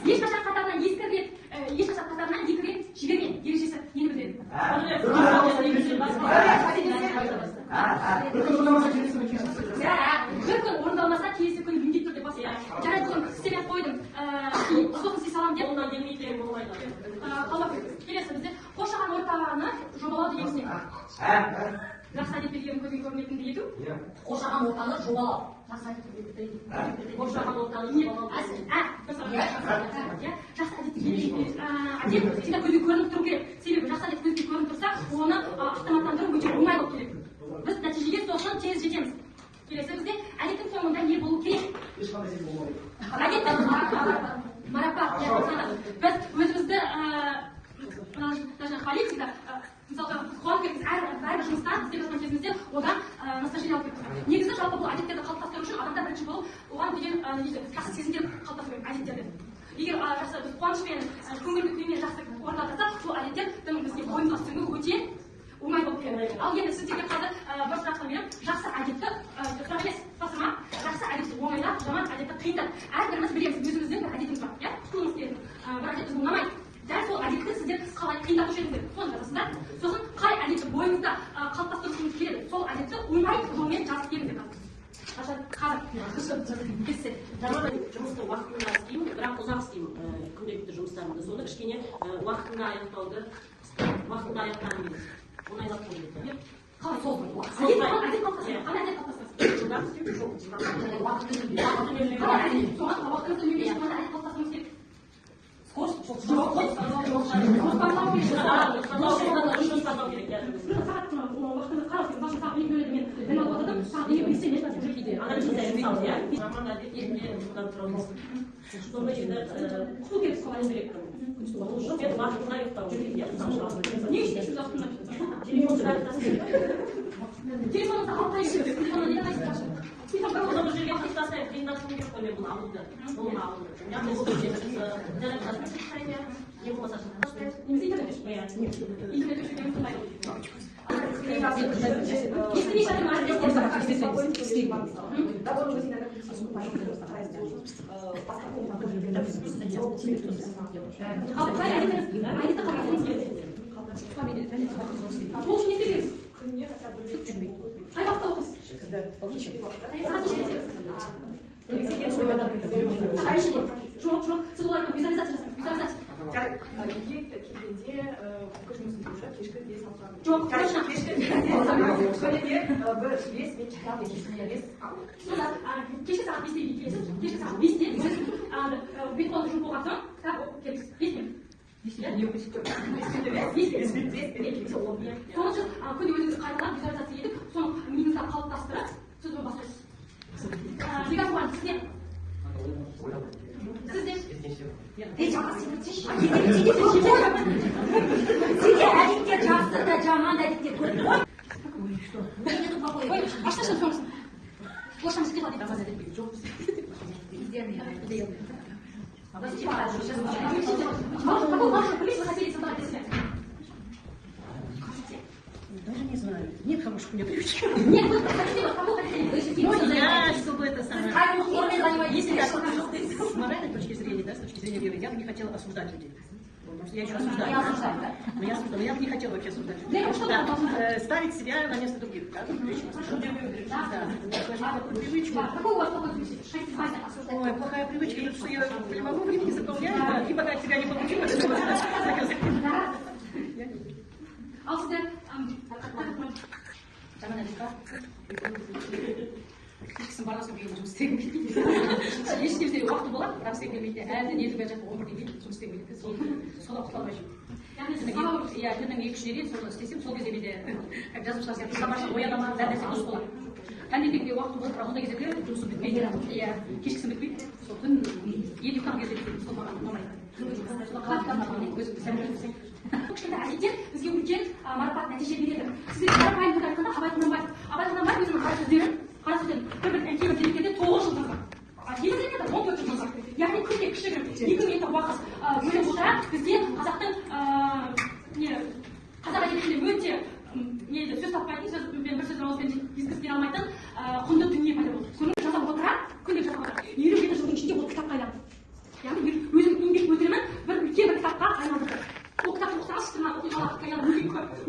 ешқашан қатарынан ешқашан қатарынан 2 рет жіберме ережесі енді білдіреді. Bir gün orundalmasa келесі күні міндетті түрде басқа. Жарайды бүгін істеп қойдым. Сосын сый салам деп. Онdan gelmeyeceğim olmaydı. Қалап келесі бізде қоршаған ортаны жобалау дегенсіне. Жақсы әдеттерге көзге көрінетінді ету. Қоршаған ортаны жобалау. Жақсы әдеттерге Қоршаған ортаны жобалау. жақсы әдет всегда көзге көрініп тұру керек. Себебі жақсы әдет көзге көрініп тұрса, оны автоматтандыру өте оңай болып келеді. Біз нәтижеге сосын тез жетеміз. Келесі бізде әдеттің соңында не болу керек? Марапат. Біз өзімізді даже хвалить всегда. Мысалға қуанып кетеміз әрбір жұмыстан істеп жатқан кезімізде одан наслаждение алып кетеміз. Негізі жалпы бұл әдеттерді қалыптастыру үшін адамда бірінші болып оған деген жақсы сезімдер қалыптастыру керек әдеттерді. Егер жақсы біз қуанышпен көңіл күймен жақсы орындап жатсақ, бұл әдеттердің бізге бойымызға сіңуі өте оңай болып келеді. Ал енді сіздерге қазір бір сұрақтан беремін. Жақсы әдетті сұрақ емес, тапсырма. Жақсы әдетті оңайлап, жаман әдетті қиындап. Әрбіріміз білеміз, өзіміздің бір әдетіміз бар. Иә, тұтынуымыз келетін. Бір әдет бізге ұнамайды. Дәл сол әдетті сіздер қалай қиындатушы едіңіздер, соны жазасыздар. Сосын қай әдетті бойыңызда қалыптастырғыңыз келеді, сол әдетті оңай жолмен жазып келіңіздер. Жұмысты уақытында істеймін, бірақ ұзақ істеймін күнделікті жұмыстарымды. Соны кішкене уақытында аяқтауды, уақытында аяқтағым келеді. Оңайлап келеді. Қалай сол әдет қалыптастырасыз? Қандай әдет қалыптастырасыз? Жылдам істеу жоқ. Даже не знаю. Нет хороших у меня привычек. Нет, вы хотите, кому хотите? Я, чтобы это самое... Если так, с моральной точки зрения, да, с точки зрения веры, я бы не хотела осуждать людей. Потому что я еще осуждаю. Я осуждаю, да? Но я бы не хотела вообще осуждать людей. Ставить себя на место других, да? Да, такую привычку. Какой у вас плохой привычка? Осуждать. Ой, плохая привычка, это что я не могу времени заполнять, и пока от себя не получилось. Ал сіздер Жаңа әдетқа кешкісін барғасын кейін жұмыс істегім келмейді. Еш нәрсе уақыты болады, бірақ істегім келмейді. Әлі нетіп бара жатып 11-ге дейін жұмыс істегім келмейді. Содан құтыла алмай жүрмін. Иә, күннің 2-3-іне дейін соны істесем, сол кезде менде как жазушылар сияқты шабашылық оянама, бәрі нәрсе дұрыс болады. Таңертеңге уақыты болады, бірақ ондай кездерде жұмысым бітпейді. Иә, кешкісін бітпейді. Сол күн енді ұйықтаған кезде бітпейді. Сол маған ұнамайды. кішкентай әдеттер бізге үлкен марапат нәтиже береді. Сіздер қарапайым түрде айтқанда Абай Құнанбаев өзінің қара сөздерін бір кейбір деректерде 9 жыл жазған. Кейбір деректерде 14 жыл жазған. Яғни күнде кішігірім 2 минуттық уақыт бөліп отыра бізге қазақтың қазақ әдебиетінде өте сөз таппайтын, сөзбен бір сөз ауызбен жеткізіп алмайтын құнды дүние пайда болды. Соны жазып отыра, күнде жазып отыра. 57 жылдың ішінде ол кітапқа айналды. Яғни өзінің еңбек ашықтырма оқиғалар хикаялар өте көп